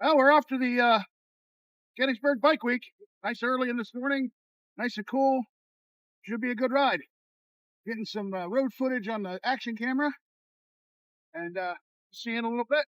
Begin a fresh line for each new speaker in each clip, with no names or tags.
Well, we're off to the Gettysburg Bike Week. Nice early in this morning, nice and cool. Should be a good ride. Getting some road footage on the action camera, and see you in a little bit.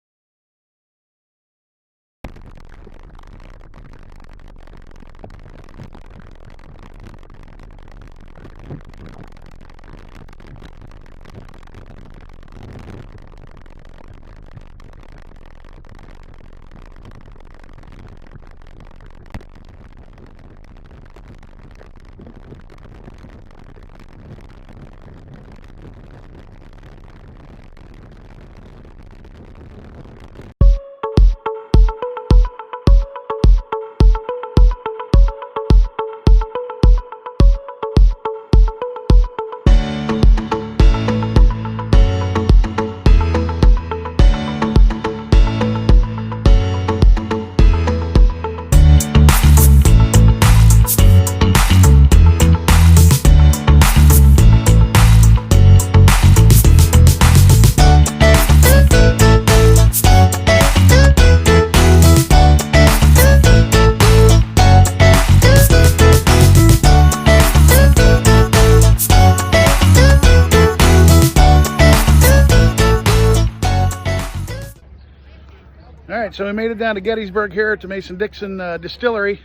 All right, so we made it down to Gettysburg here at the Mason-Dixon Distillery.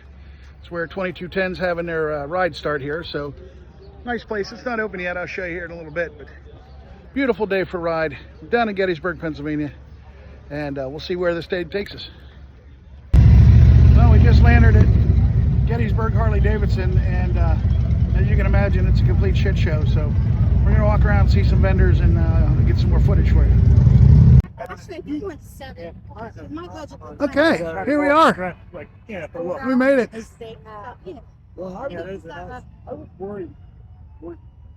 It's where 2210's having their ride start here. So nice place. It's not open yet. I'll show you here in a little bit. But beautiful day for a ride. We're down in Gettysburg, Pennsylvania, and we'll see where this day takes us. Well, we just landed at Gettysburg Harley-Davidson, and as you can imagine, it's a complete shit show. So we're gonna walk around, see some vendors, and get some more footage for you. Okay, here we are. We made it.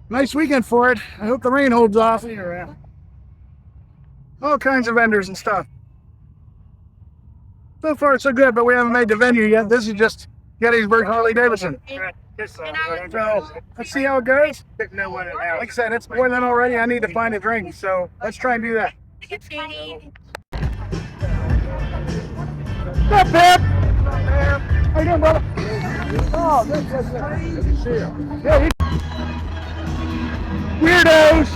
Nice weekend for it. I hope the rain holds off. All kinds of vendors and stuff. So far, so good, but we haven't made the venue yet. This is just Gettysburg Harley-Davidson. So let's see how it goes. Like I said, it's more than already. I need to find a drink, so let's try and do that. What's up, Pip? How you doing, brother? Oh, good. Good to see you. Yeah, weirdos.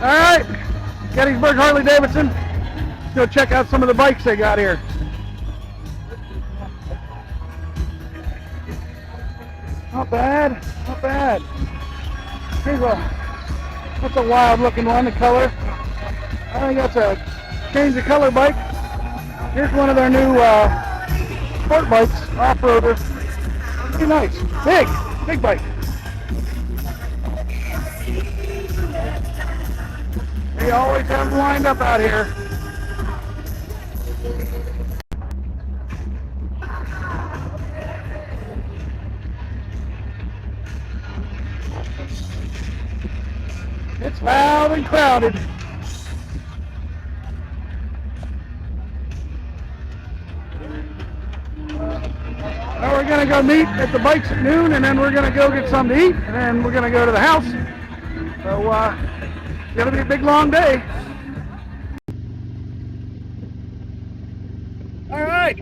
All right, Gettysburg Harley-Davidson. Let's go check out some of the bikes they got here. Not bad, not bad. That's a wild looking one, the color. I think that's a change of color bike. Here's one of their new sport bikes, off-roader. Pretty nice. Big bike. They always have them lined up out here. It's loud and crowded. Now we're gonna go meet at the bikes at noon, and then we're gonna go get something to eat, and then we're gonna go to the house. So it's gonna be a big long day. All right,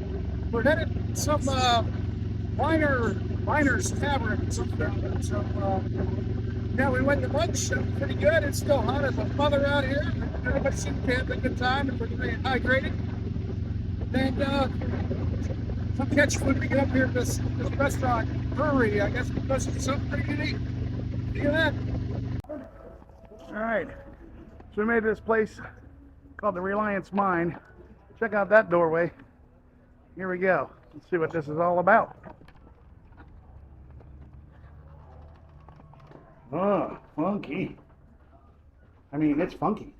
we're headed to some Miner's Tavern or something. So yeah, we went to lunch. Pretty good. It's still hot as a mother out here. Everybody seems to have a good time and we're getting hydrated. And some catch food we get up here at this restaurant brewery. I guess because it's something pretty good to eat. See you then. All right, so we made this place called the Reliance Mine. Check out that doorway. Here we go. Let's see what this is all about. Oh, funky. I mean, it's funky.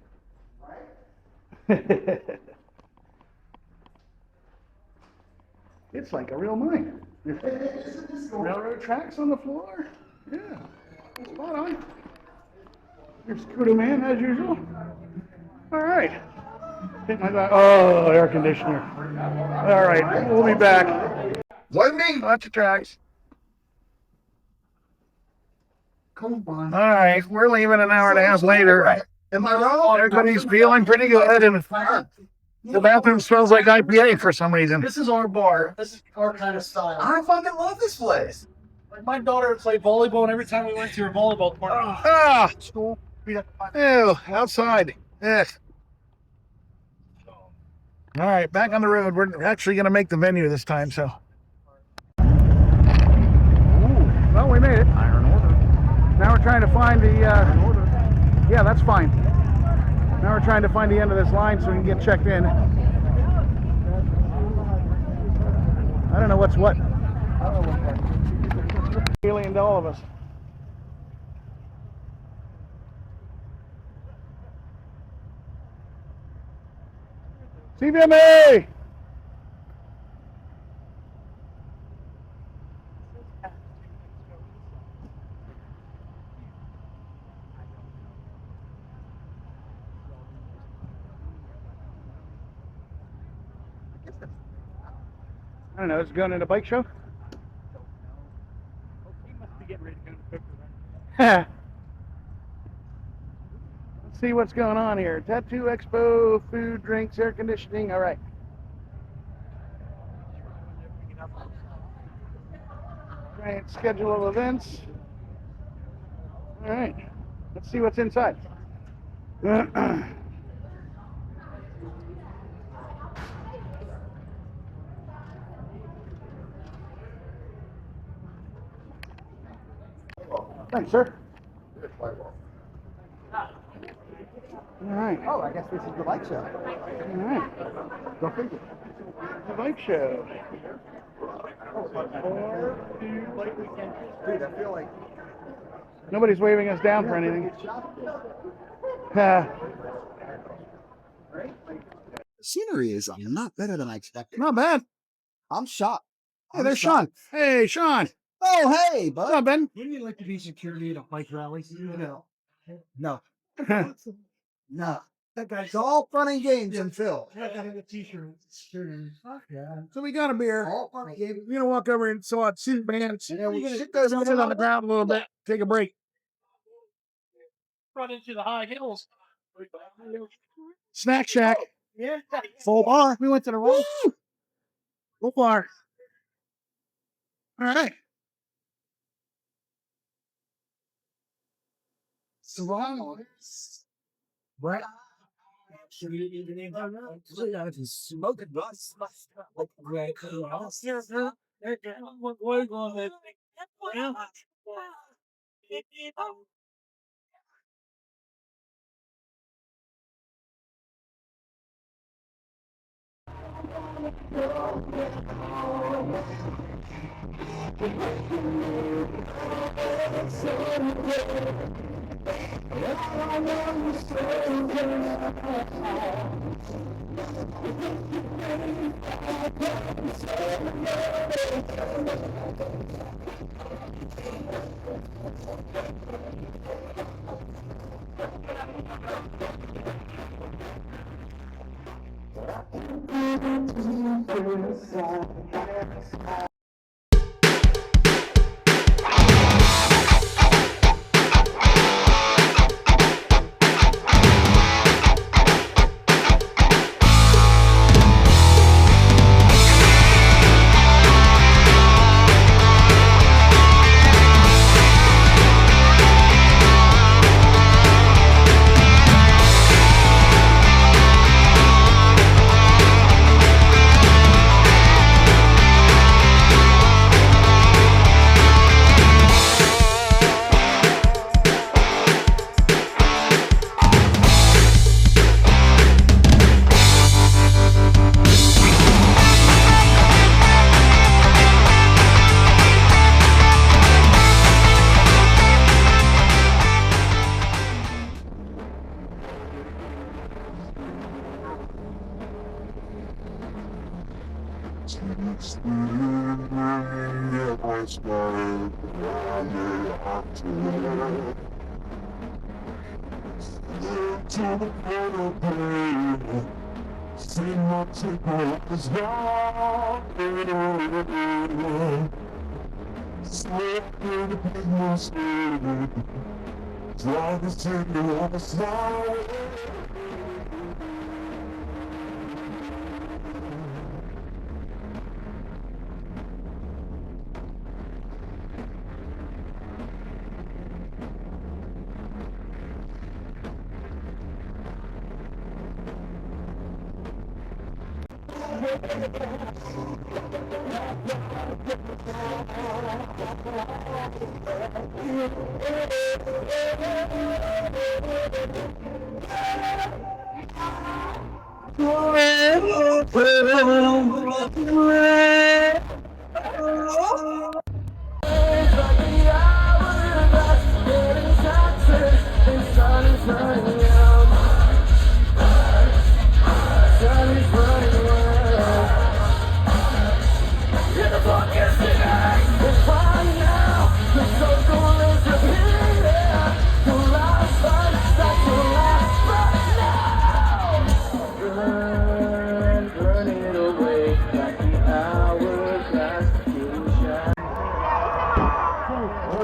It's like a real mine. Railroad tracks on the floor. Yeah, spot on. Here's Kudo Man as usual. All right. Oh, air conditioner. All right, we'll be back. Lots of tracks. All right, we're leaving an hour and a half later. Am I wrong? Everybody's feeling pretty good, and the bathroom smells like IPA for some reason.
This is our bar. This is our kind of style. I fucking love this place. Like my daughter played volleyball, and every time we went to her volleyball tournament, school,
ew, outside. Yes. All right, back on the road. We're actually going to make the venue this time, so. Ooh, well, we made it.
Iron Order.
Now we're trying to find the, yeah, that's fine. Now we're trying to find the end of this line so we can get checked in. I don't know what's what. Alien to all of us. CVMA! I don't know, is it going to the bike show?
He must be getting ready to go to
Let's see what's going on here. Tattoo Expo, food, drinks, air conditioning. All right. Giant schedule of events. All right. Let's see what's inside. Thanks, sir. All right.
Oh, I guess this is the bike show.
All right. Go figure. The bike show.
Dude, I feel like
Nobody's waving us down for anything.
The scenery is not better than I expected.
Not bad.
I'm shocked.
Hey, there's Sean. Hey, Sean.
Oh, hey,
What's
bud.
up, Ben?
Wouldn't you like to be security at a bike rally?
No. No. No. That guy's all fun and games and Phil.
I got a t-shirt. Yeah.
So we got a beer.
All fun and games.
We're gonna walk over and saw two bands.
And then we
We're gonna
sit those
sit on the ground a little bit, take a break.
Run into the high hills.
Snack Shack,
Yeah.
full bar. We went to the room. Full bar. All right.
Right. Smoking bus. Like Greg.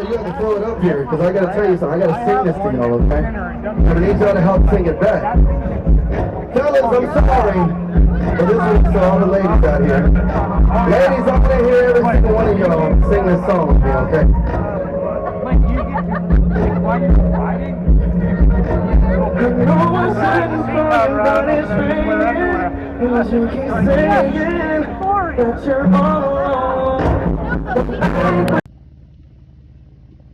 You have to throw it up here, because I got to tell you something. I got to sing this to y'all, okay? And I need y'all to help sing it back. Fellas, I'm sorry, but this is for all the ladies out here. Ladies, I want to hear every single one of y'all sing this song with me, okay? No one's satisfied about his feeling, unless you keep saying that you're all alone.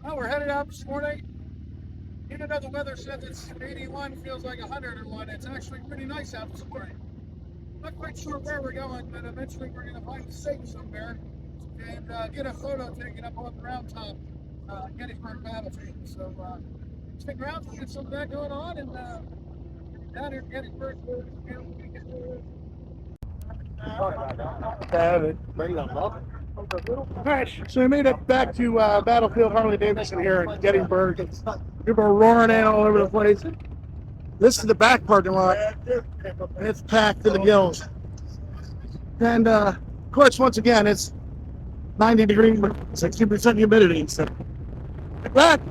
Well, we're headed out this morning. Even though the weather says it's 81, feels like 101. It's actually pretty nice out this morning. Not quite sure where we're going, but eventually we're going to find a safe somewhere and get a photo taken up on the round top, Gettysburg battlefield. So stick around to get some of that going on, and down here in Gettysburg, we'll be able to get Alright, so we made it back to Battlefield Harley-Davidson here in Gettysburg. People are roaring in all over the place. This is the back parking lot, and it's packed to the gills. And of course, once again, it's 90 degrees, 60% humidity. So, like that.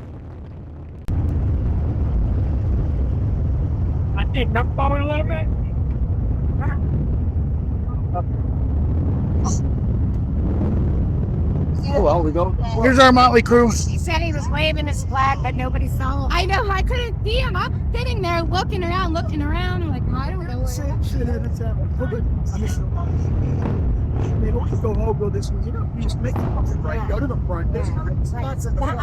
I think I'm falling a little bit. Oh, well, we go. Here's our motley crew.
He said he was waving his flag, but nobody saw him. I know, I couldn't see him. I'm sitting there looking around. I'm like, I don't know where.
Maybe we can go home, go this way. You know, you just make it right. Go to the front. There's spots in the front.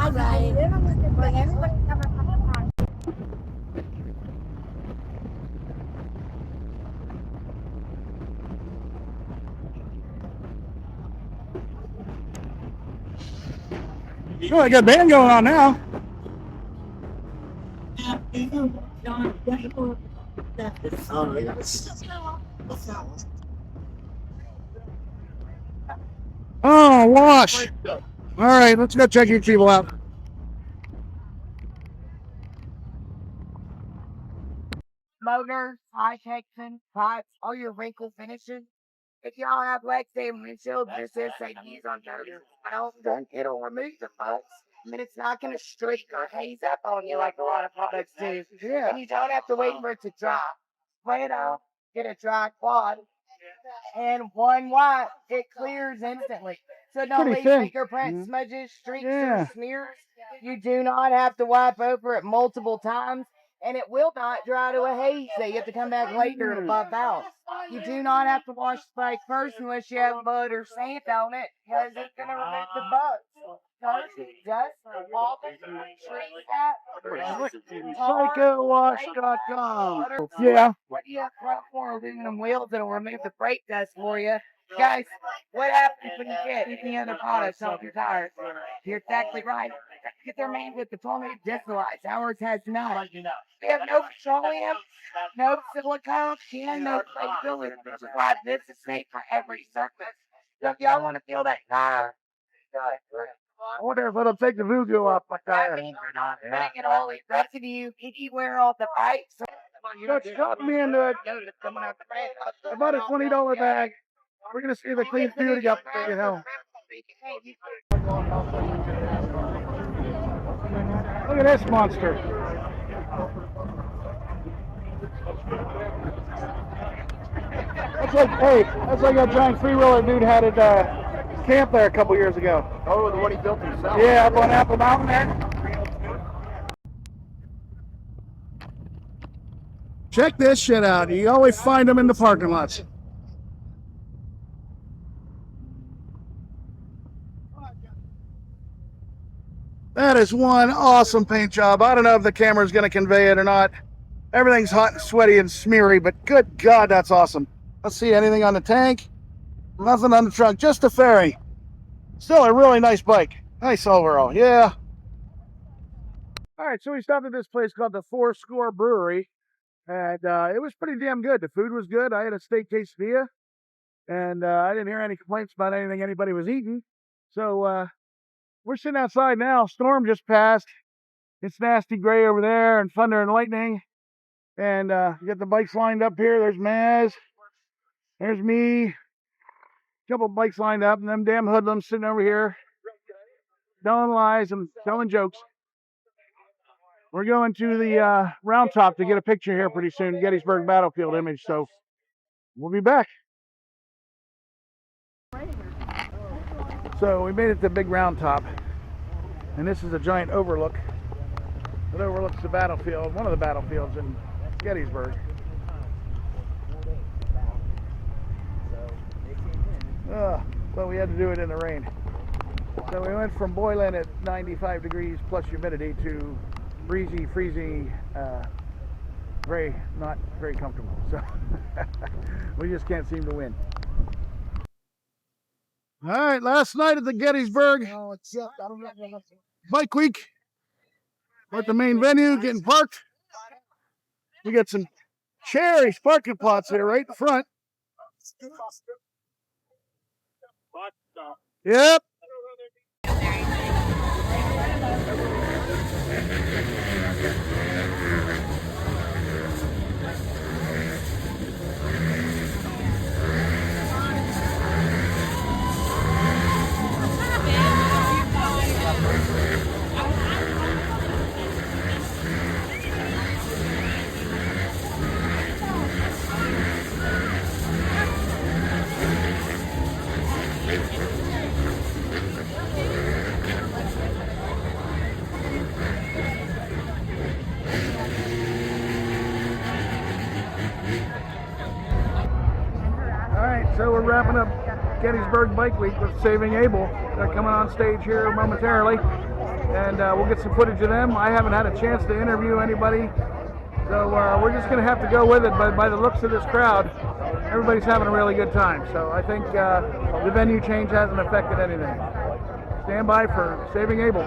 Oh, I got a band going on now. Oh, wash. All right, let's go check these people out.
Motors, high Texan, pots, all your wrinkle finishes. If y'all have legs and windshield, this is a use on those. It'll remove the bugs. I mean, it's not going to streak or haze up on you like a lot of products do.
Yeah.
And you don't have to wait for it to dry. Spray it off, get a dry quad, and one wipe, it clears instantly. So don't leave fingerprint smudges, streaks, or smears. You do not have to wipe over it multiple times, and it will not dry to a haze that you have to come back later to buff out. You do not have to wash the bike first unless you have mud or sand on it, because it's going to remove the bugs. Dust, water,
PsychoWash.com. Yeah.
What do you have front four aluminum wheels that'll remove the brake dust for you? Guys, what happens when you get any other products off your tires? You're exactly right. They're made with the petroleum dieselites. Ours has none. We have no petroleum, no silicone, and no clay fillers, which is why this is safe for every surface. So if y'all want to feel that tire,
I wonder if it'll take the voodoo off my tire.
that means you're not putting it all in residue anywhere on the bike. So
That's got me into it. About a $20 bag. We're going to see if it cleans beauty up there, you know. Look at this monster. That's like, hey, that's like that giant three-wheeler dude had at camp there a couple years ago.
Oh, the one he built himself.
Yeah, up on Apple Mountain there. Check this shit out. You always find them in the parking lots. That is one awesome paint job. I don't know if the camera's going to convey it or not. Everything's hot and sweaty and smeary, but good God, that's awesome. Let's see, anything on the tank? Nothing on the trunk, just the fairing. Still a really nice bike. Nice overall, yeah. All right, so we stopped at this place called the Four Score Brewery, and it was pretty damn good. The food was good. I had a steak quesadilla, and I didn't hear any complaints about anything anybody was eating. So we're sitting outside now. Storm just passed. It's nasty gray over there and thunder and lightning. And we got the bikes lined up here. There's Maz. There's me. A couple bikes lined up, and them damn hoodlums sitting over here telling lies and telling jokes. We're going to the round top to get a picture here pretty soon, Gettysburg battlefield image, so we'll be back. So we made it to the big round top, and this is a giant overlook that overlooks the battlefield, one of the battlefields in Gettysburg. Well, we had to do it in the rain. So we went from boiling at 95 degrees plus humidity to breezy, freezing, not very comfortable. So we just can't seem to win. All right, last night at the Gettysburg Bike Week. We're at the main venue, getting parked. We got some cherry parking plots there right in front. Yep. So we're wrapping up Gettysburg Bike Week with Saving Abel. They're coming on stage here momentarily, and we'll get some footage of them. I haven't had a chance to interview anybody, so we're just going to have to go with it. But by the looks of this crowd, everybody's having a really good time. So I think the venue change hasn't affected anything. Stand by for Saving Abel.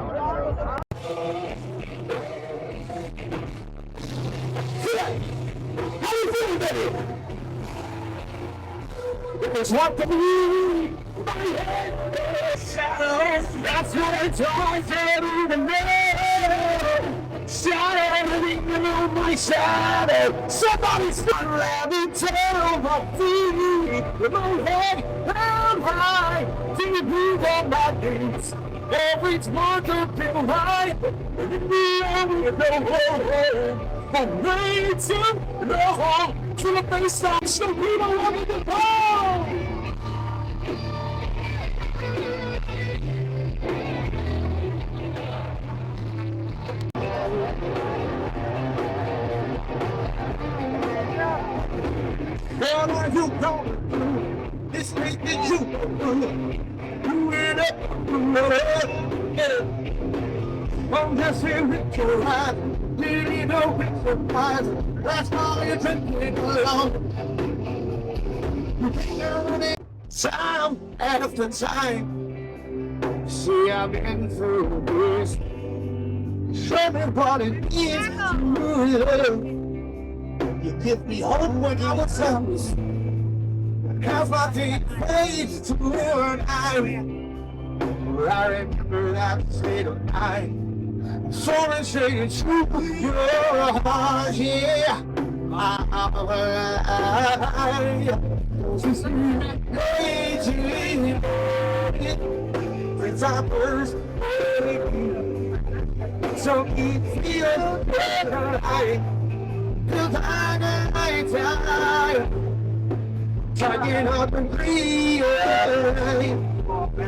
It's what the moon, my head, shadows, that's what I told you to know. Shadow, my shadow, somebody's unraveling tail my feet. With my head held high, to breathe on my knees. Every month I've been right, and in the end, you know, I'm ready to the home. To the face of the people over the pole. Where are you going? This week is you. You end up. I'm just here with your ride. Really know it's surprise. That's all you're drinking along. Time after time. See, I've been through this. Show me what it is to love. You give me hope when I was helpless. How's my day fades to learn I remember that state of mind. Soaring straight to your heart, yeah. Since the time first, So keep feeling better, cause I tired, tagging up and clean.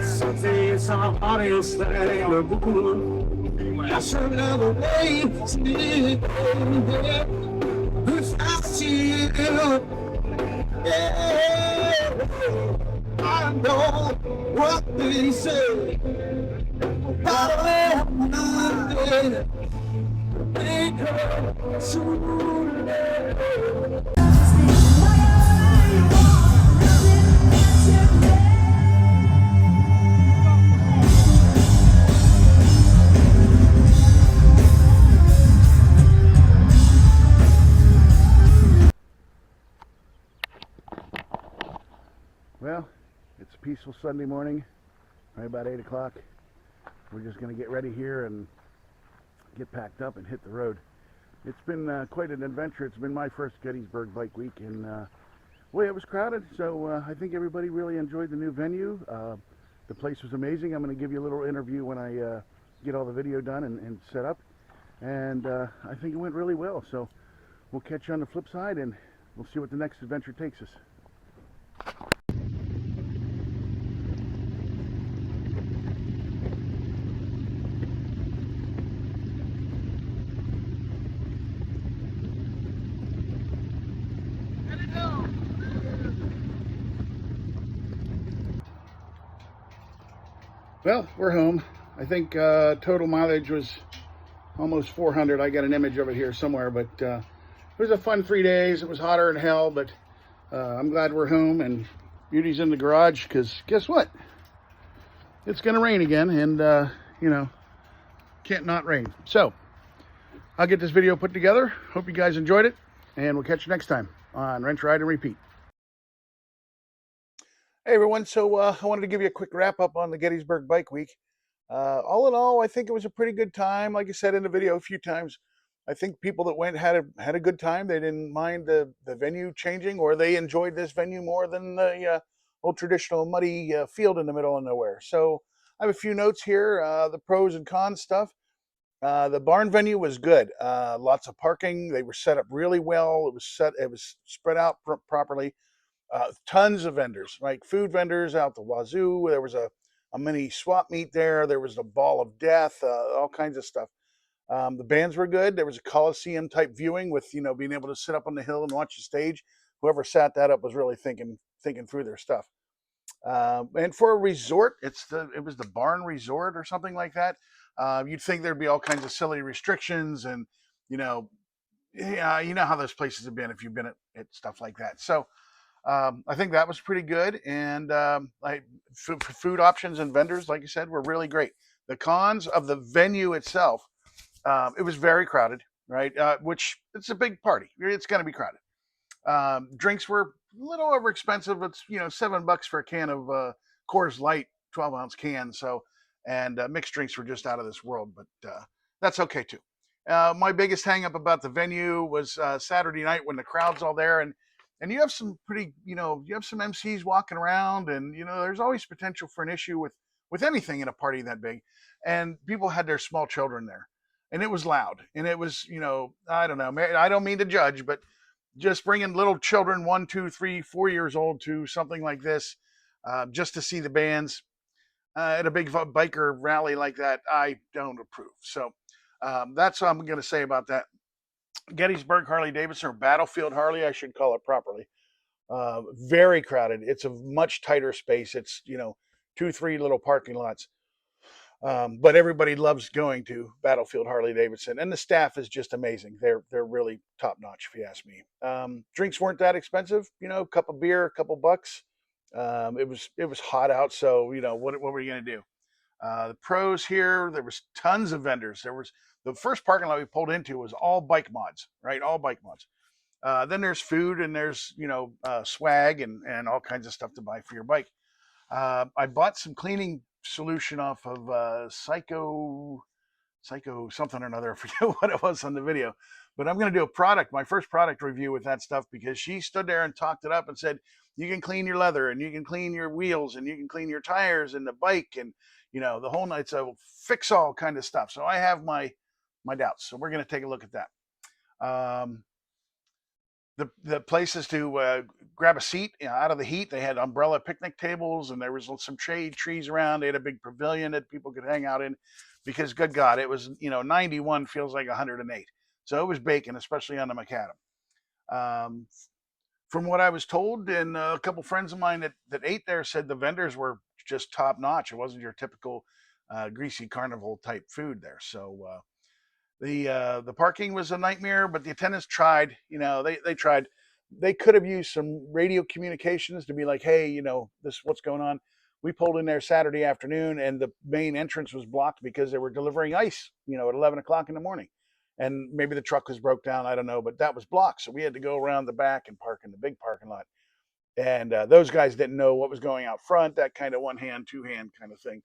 Some days are honest, they look good. That's another way to live. Cause I see you. Yeah, I know what they say. But they come sooner.
Well, it's a peaceful Sunday morning, right about 8 o'clock. We're just going to get ready here and get packed up and hit the road. It's been quite an adventure. It's been my first Gettysburg Bike Week, and boy, it was crowded, so I think everybody really enjoyed the new venue. The place was amazing. I'm going to give you a little interview when I get all the video done and set up, and I think it went really well. So we'll catch you on the flip side, and we'll see what the next adventure takes us. Well, we're home. I think total mileage was almost 400. I got an image of it here somewhere, but it was a fun 3 days. It was hotter than hell, but I'm glad we're home and Beauty's in the garage, because guess what? It's going to rain again, and you know, can't not rain. So I'll get this video put together. Hope you guys enjoyed it, and we'll catch you next time on Wrench, Ride, and Repeat. Hey everyone, so I wanted to give you a quick wrap up on the Gettysburg Bike Week. All in all, I think it was a pretty good time. Like I said in the video a few times, I think people that went had a good time. They didn't mind the venue changing, or they enjoyed this venue more than the old traditional muddy field in the middle of nowhere. So I have a few notes here, the pros and cons stuff. The barn venue was good. Lots of parking. They were set up really well. It was spread out properly. Tons of vendors, like food vendors out the wazoo. There was a mini swap meet there. There was a ball of death, all kinds of stuff. The bands were good. There was a Coliseum type viewing with, you know, being able to sit up on the hill and watch the stage. Whoever sat that up was really thinking through their stuff. And for a resort, it was the Barn Resort or something like that. You'd think there'd be all kinds of silly restrictions, and yeah, you know how those places have been if you've been at stuff like that. So I think that was pretty good, and food options and vendors, like you said, were really great. The cons of the venue itself, it was very crowded, right? Which it's a big party; it's going to be crowded. Drinks were a little over expensive. It's $7 for a can of Coors Light 12-ounce can. So, and mixed drinks were just out of this world, but that's okay too. My biggest hang up about the venue was Saturday night when the crowd's all there, and you have some pretty, you have some MCs walking around, and there's always potential for an issue with anything in a party that big, and people had their small children there, and it was loud, and it was, I don't know, I don't mean to judge, but just bringing little children, 1, 2, 3, 4 years old, to something like this, just to see the bands at a big biker rally like that, I don't approve. So that's what I'm going to say about that. Gettysburg Harley-Davidson, or Battlefield Harley, I should call it properly. Very crowded. It's a much tighter space. It's 2, 3 little parking lots. But everybody loves going to Battlefield Harley-Davidson, and the staff is just amazing. They're really top notch, if you ask me. Drinks weren't that expensive. A cup of beer, a couple bucks. It was hot out, so what were you gonna do? The pros here, there was tons of vendors. There was the first parking lot we pulled into was all bike mods, right? All bike mods. Then there's food, and there's swag and all kinds of stuff to buy for your bike. I bought some cleaning solution off of Psycho something or another. I forget what it was on the video, but I'm going to do my first product review with that stuff, because she stood there and talked it up and said, you can clean your leather, and you can clean your wheels, and you can clean your tires and the bike, and the whole night. So fix all kind of stuff. So I have my my doubts. So we're going to take a look at that. The places to grab a seat, you know, out of the heat. They had umbrella picnic tables, and there was some shade trees around. They had a big pavilion that people could hang out in, because good God, it was, you know, 91 feels like 108. So it was baking, especially on the macadam. From what I was told, and a couple friends of mine that ate there said the vendors were just top notch. It wasn't your typical greasy carnival type food there. So the parking was a nightmare, but the attendants tried. You know, they tried. They could have used some radio communications to be like, hey, you know, this what's going on. We pulled in there Saturday afternoon, and the main entrance was blocked because they were delivering ice, you know, at 11 o'clock in the morning. And maybe the truck was broke down, I don't know, but that was blocked. So we had to go around the back and park in the big parking lot. And those guys didn't know what was going out front, that kind of one hand, two hand kind of thing.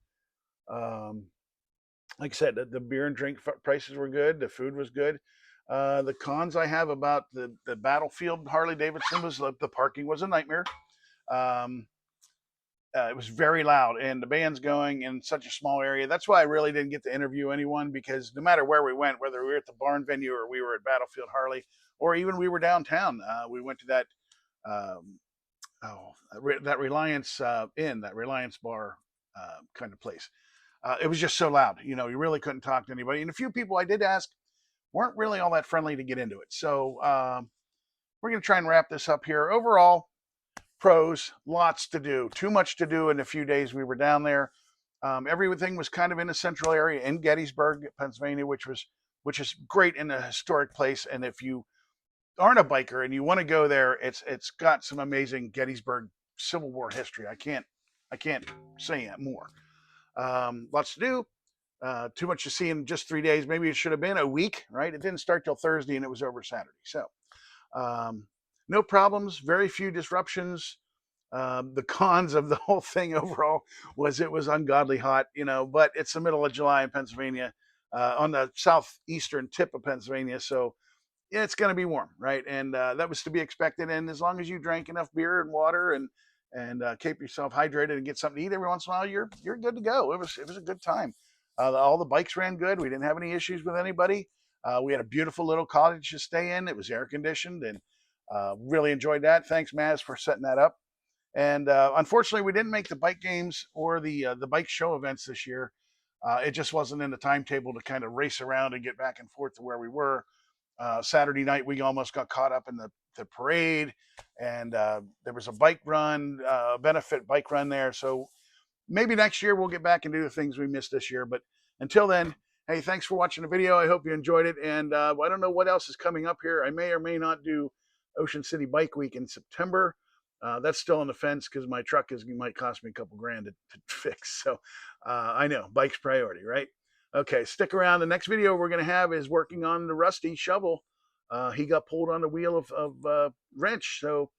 Like I said, the beer and drink prices were good. The food was good. The cons I have about the Battlefield Harley-Davidson was the parking was a nightmare. It was very loud, and the band's going in such a small area. That's why I really didn't get to interview anyone, because no matter where we went, whether we were at the barn venue or we were at Battlefield Harley, or even we were downtown, we went to that that Reliance Inn, that Reliance bar kind of place. It was just so loud, you know, you really couldn't talk to anybody. And a few people I did ask weren't really all that friendly to get into it. So we're going to try and wrap this up here. Overall, pros, lots to do, too much to do in the few days we were down there. Everything was kind of in a central area in Gettysburg, Pennsylvania, which is great in a historic place. And if you aren't a biker and you want to go there, it's got some amazing Gettysburg Civil War history. I can't say more. Lots to do. Too much to see in just 3 days. Maybe it should have been a week, right? It didn't start till Thursday and it was over Saturday. So no problems, very few disruptions. The cons of the whole thing overall was it was ungodly hot, you know, but it's the middle of July in Pennsylvania, on the southeastern tip of Pennsylvania. So yeah, it's going to be warm, right? And that was to be expected. And as long as you drank enough beer and water and keep yourself hydrated and get something to eat every once in a while, you're good to go. It was a good time. All the bikes ran good. We didn't have any issues with anybody. We had a beautiful little cottage to stay in. It was air conditioned, and really enjoyed that. Thanks, Maz, for setting that up. And unfortunately, we didn't make the bike games or the bike show events this year. It just wasn't in the timetable to kind of race around and get back and forth to where we were. Saturday night, we almost got caught up in the parade, and there was a bike run, benefit bike run there. So maybe next year we'll get back and do the things we missed this year. But until then, hey, thanks for watching the video. I hope you enjoyed it. And I don't know what else is coming up here. I may or may not do Ocean City Bike Week in September. That's still on the fence because my truck might cost me a couple grand to fix. So I know, bike's priority, right? Okay, stick around. The next video we're going to have is working on the Rusty shovel. He got pulled on the wheel of wrench. So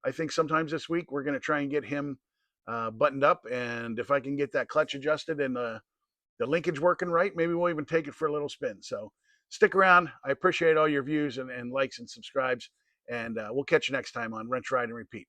I think sometimes this week we're going to try and get him buttoned up. And if I can get that clutch adjusted and the linkage working right, maybe we'll even take it for a little spin. So stick around. I appreciate all your views and likes and subscribes. And we'll catch you next time on Wrench, Ride, and Repeat.